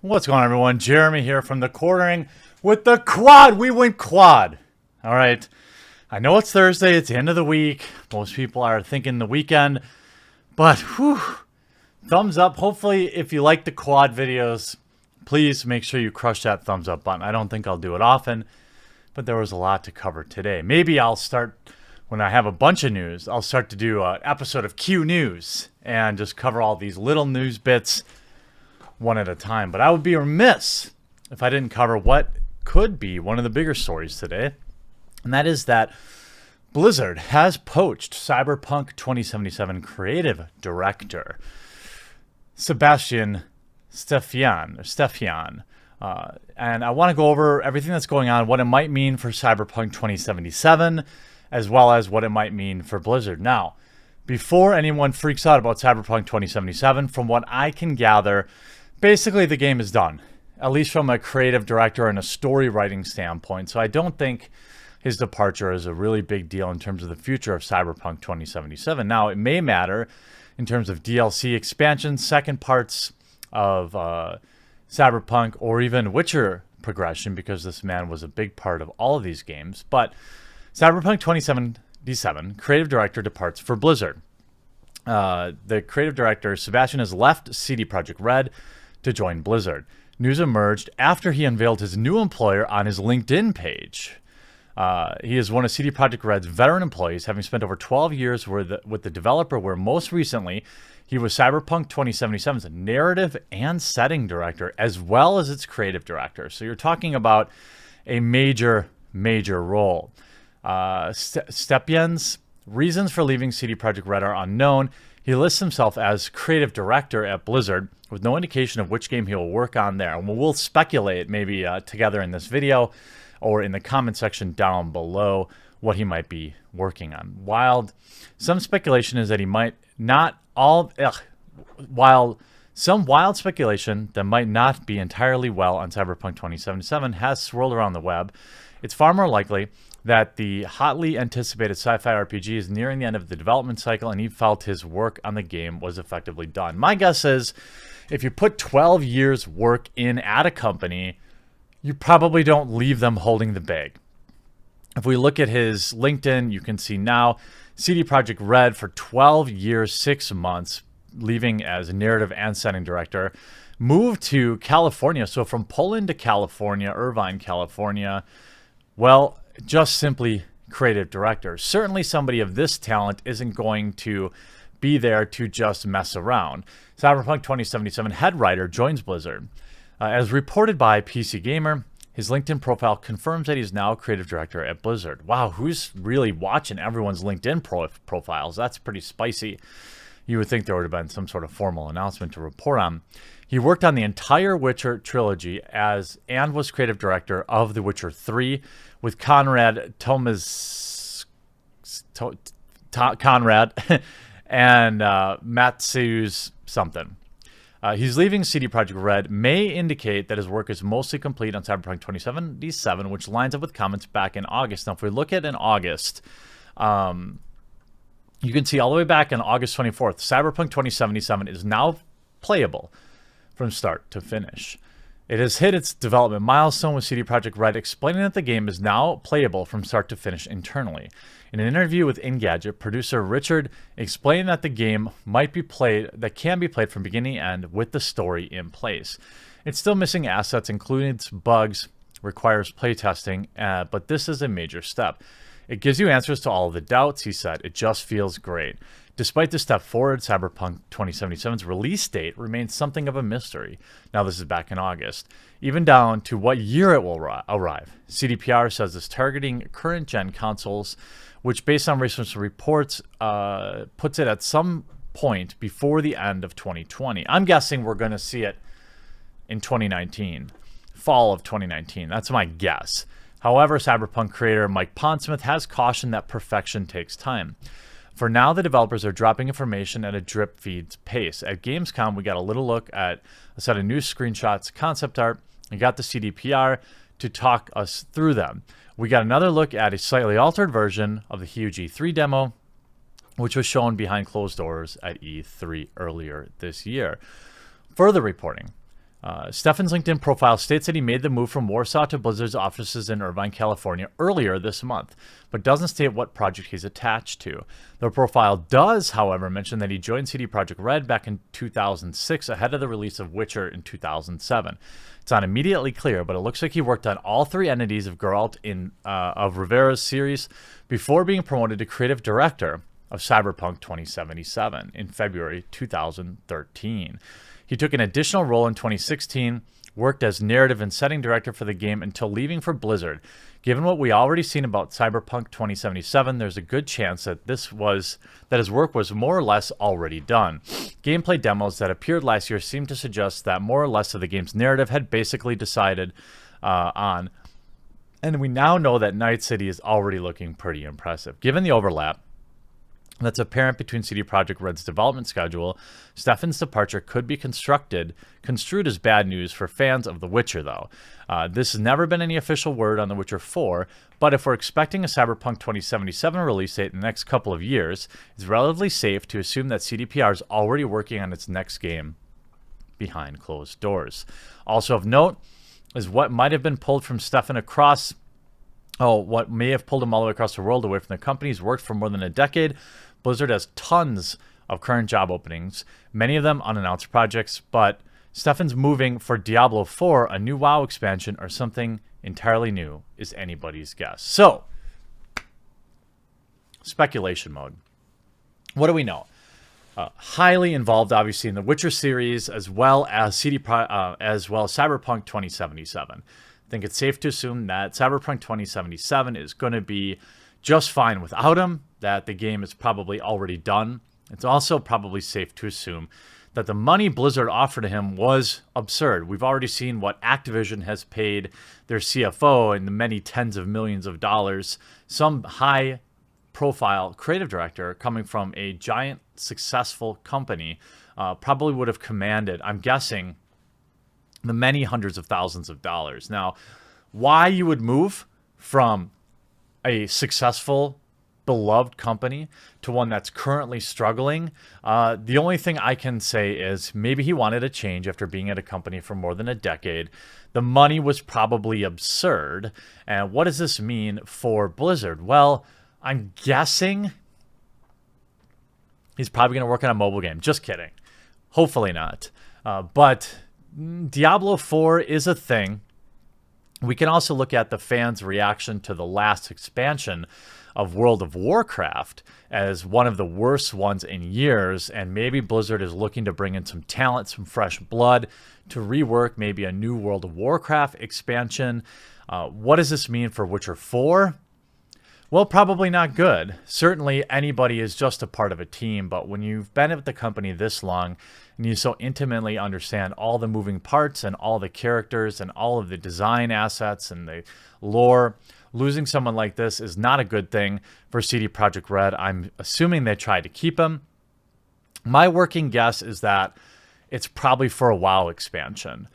What's going on, everyone? Jeremy here from the Quartering with the quad. We went quad. All right. I know it's Thursday. It's the end of the week. Most people are thinking the weekend. But, whew, thumbs up. Hopefully, if you like the quad videos, please make sure you crush that thumbs up button. I don't think I'll do it often, but there was a lot to cover today. Maybe I'll start, when I have a bunch of news, I'll start to do an episode of Q News and just cover all these little news bits one at a time. But I would be remiss if I didn't cover what could be one of the bigger stories today, and that is that Blizzard has poached Cyberpunk 2077 creative director Stepien, and I want to go over everything that's going on, what it might mean for Cyberpunk 2077, as well as what it might mean for Blizzard. Now, before anyone freaks out about Cyberpunk 2077, from what I can gather, basically the game is done, at least from a creative director and a story writing standpoint. So I don't think his departure is a really big deal in terms of the future of Cyberpunk 2077. Now, it may matter in terms of DLC expansions, second parts of Cyberpunk, or even Witcher progression, because this man was a big part of all of these games. But Cyberpunk 2077 creative director departs for Blizzard. The creative director, Stepien, has left CD Projekt Red to join Blizzard. News emerged after he unveiled his new employer on his LinkedIn page. He is one of CD Projekt Red's veteran employees, having spent over 12 years with the developer, where most recently he was Cyberpunk 2077's narrative and setting director, as well as its creative director. So you're talking about a major role. Stepien's reasons for leaving CD Projekt Red are unknown. He lists himself as creative director at Blizzard, with no indication of which game he will work on there. And we'll speculate maybe together in this video or in the comment section down below what he might be working on. While some speculation is that he might not while some wild speculation that might not be entirely well on Cyberpunk 2077 has swirled around the web, it's far more likely that the hotly anticipated sci-fi RPG is nearing the end of the development cycle, and he felt his work on the game was effectively done. My guess is, if you put 12 years work in at a company, you probably don't leave them holding the bag. If we look at his LinkedIn, you can see now CD Projekt Red for 12 years, 6 months, leaving as narrative and setting director, moved to California. So from Poland to California, Irvine, California, well, just simply creative director. Certainly somebody of this talent isn't going to be there to just mess around. Cyberpunk 2077 head writer joins Blizzard. As reported by PC Gamer, his LinkedIn profile confirms that he's now creative director at Blizzard. Wow, who's really watching everyone's LinkedIn profiles? That's pretty spicy. You would think there would have been some sort of formal announcement to report on. He worked on the entire Witcher trilogy and was creative director of The Witcher 3 with Conrad and Matsu's something. He's leaving CD Projekt Red may indicate that his work is mostly complete on Cyberpunk 2077, which lines up with comments back in August. Now, if we look at in August, you can see all the way back on August 24th, Cyberpunk 2077 is now playable from start to finish. It has hit its development milestone, with CD Projekt Red explaining that the game is now playable from start to finish internally. In an interview with Engadget, producer Richard explained that the game can be played from beginning to end with the story in place. It's still missing assets, including its bugs, requires playtesting, but this is a major step. It gives you answers to all of the doubts, he said. It just feels great. Despite the step forward, Cyberpunk 2077's release date remains something of a mystery. Now, this is back in August. Even down to what year it will arrive. CDPR says it's targeting current-gen consoles, which, based on recent reports, puts it at some point before the end of 2020. I'm guessing we're going to see it in 2019, fall of 2019. That's my guess. However, Cyberpunk creator Mike Pondsmith has cautioned that perfection takes time. For now, the developers are dropping information at a drip feeds pace. At Gamescom, we got a little look at a set of new screenshots, concept art, and got the CDPR to talk us through them. We got another look at a slightly altered version of the huge E3 demo, which was shown behind closed doors at E3 earlier this year. Further reporting, Stepien's LinkedIn profile states that he made the move from Warsaw to Blizzard's offices in Irvine, California earlier this month, but doesn't state what project he's attached to. The profile does, however, mention that he joined CD Projekt Red back in 2006 ahead of the release of Witcher in 2007. It's not immediately clear, but it looks like he worked on all three entities of Geralt of Rivera's series before being promoted to creative director of Cyberpunk 2077 in February 2013. He took an additional role in 2016, worked as narrative and setting director for the game until leaving for Blizzard. Given what we already seen about Cyberpunk 2077, there's a good chance that his work was more or less already done. Gameplay demos that appeared last year seemed to suggest that more or less of the game's narrative had basically decided on. And we now know that Night City is already looking pretty impressive. Given the overlap that's apparent between CD Projekt Red's development schedule, Stepien's departure could be construed as bad news for fans of The Witcher, though. This has never been any official word on The Witcher 4, but if we're expecting a Cyberpunk 2077 release date in the next couple of years, it's relatively safe to assume that CDPR is already working on its next game behind closed doors. Also of note is what might have been pulled from Stepien across... what may have pulled him all the way across the world away from the company. He's worked for more than a decade. Blizzard has tons of current job openings, many of them unannounced projects, but Stepien's moving for Diablo 4, a new WoW expansion, or something entirely new is anybody's guess. So, speculation mode. What do we know? Highly involved, obviously, in the Witcher series, as well as Cyberpunk 2077. I think it's safe to assume that Cyberpunk 2077 is going to be just fine without him, that the game is probably already done. It's also probably safe to assume that the money Blizzard offered to him was absurd. We've already seen what Activision has paid their CFO in the many tens of millions of dollars. Some high-profile creative director coming from a giant, successful company probably would have commanded, I'm guessing, the many hundreds of thousands of dollars. Now, why you would move from a successful, beloved company to one that's currently struggling, the only thing I can say is maybe he wanted a change after being at a company for more than a decade. The money was probably absurd. And what does this mean for Blizzard? Well, I'm guessing he's probably going to work on a mobile game. Just kidding. Hopefully not. But Diablo 4 is a thing. We can also look at the fans' reaction to the last expansion of World of Warcraft as one of the worst ones in years, and maybe Blizzard is looking to bring in some talent, some fresh blood to rework maybe a new World of Warcraft expansion. What does this mean for Witcher 4? Well, probably not good. Certainly anybody is just a part of a team, but when you've been at the company this long and you so intimately understand all the moving parts and all the characters and all of the design assets and the lore, losing someone like this is not a good thing for CD Projekt Red. I'm assuming they tried to keep him. My working guess is that it's probably for a WoW expansion.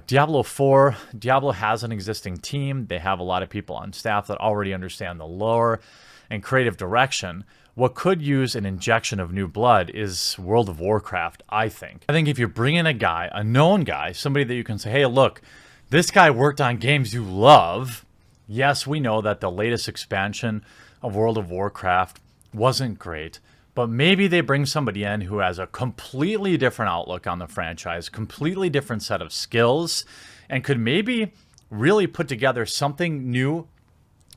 Diablo 4, Diablo has an existing team. They have a lot of people on staff that already understand the lore and creative direction. What could use an injection of new blood is World of Warcraft, I think. I think if you bring in a guy, a known guy, somebody that you can say, hey, look, this guy worked on games you love. Yes, we know that the latest expansion of World of Warcraft wasn't great, but maybe they bring somebody in who has a completely different outlook on the franchise, completely different set of skills, and could maybe really put together something new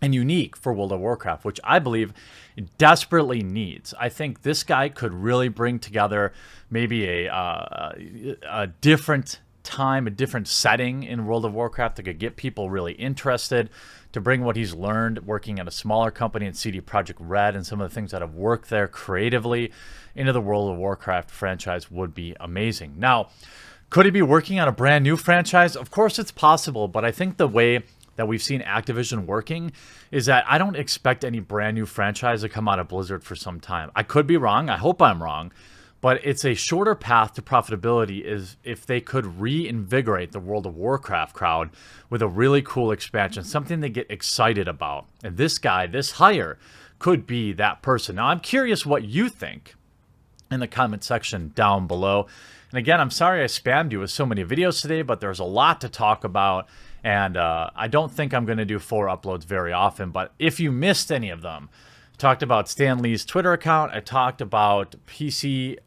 and unique for World of Warcraft, which I believe it desperately needs. I think this guy could really bring together maybe a different time, a different setting in World of Warcraft that could get people really interested, to bring what he's learned working at a smaller company at CD Projekt Red and some of the things that have worked there creatively into the World of Warcraft franchise would be amazing. Now, could he be working on a brand new franchise? Of course it's possible, but I think the way that we've seen Activision working is that I don't expect any brand new franchise to come out of Blizzard for some time. I could be wrong. I hope I'm wrong. But it's a shorter path to profitability is if they could reinvigorate the World of Warcraft crowd with a really cool expansion, something they get excited about. And this guy, this hire, could be that person. Now, I'm curious what you think. in the comment section down below. And again, I'm sorry I spammed you with so many videos today, but there's a lot to talk about. And I don't think I'm going to do 4 uploads very often. But if you missed any of them, I talked about Stan Lee's Twitter account. I talked about PC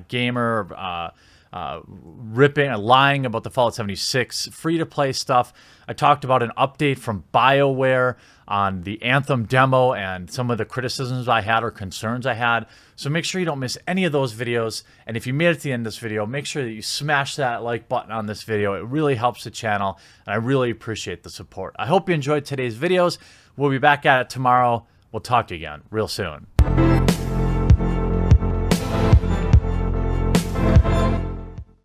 Gamer lying about the Fallout 76 free-to-play stuff. I talked about an update from BioWare on the Anthem demo and some of the criticisms I had or concerns I had. So make sure you don't miss any of those videos. And if you made it to the end of this video, make sure that you smash that like button on this video. It really helps the channel, and I really appreciate the support. I hope you enjoyed today's videos. We'll be back at it tomorrow. We'll talk to you again real soon.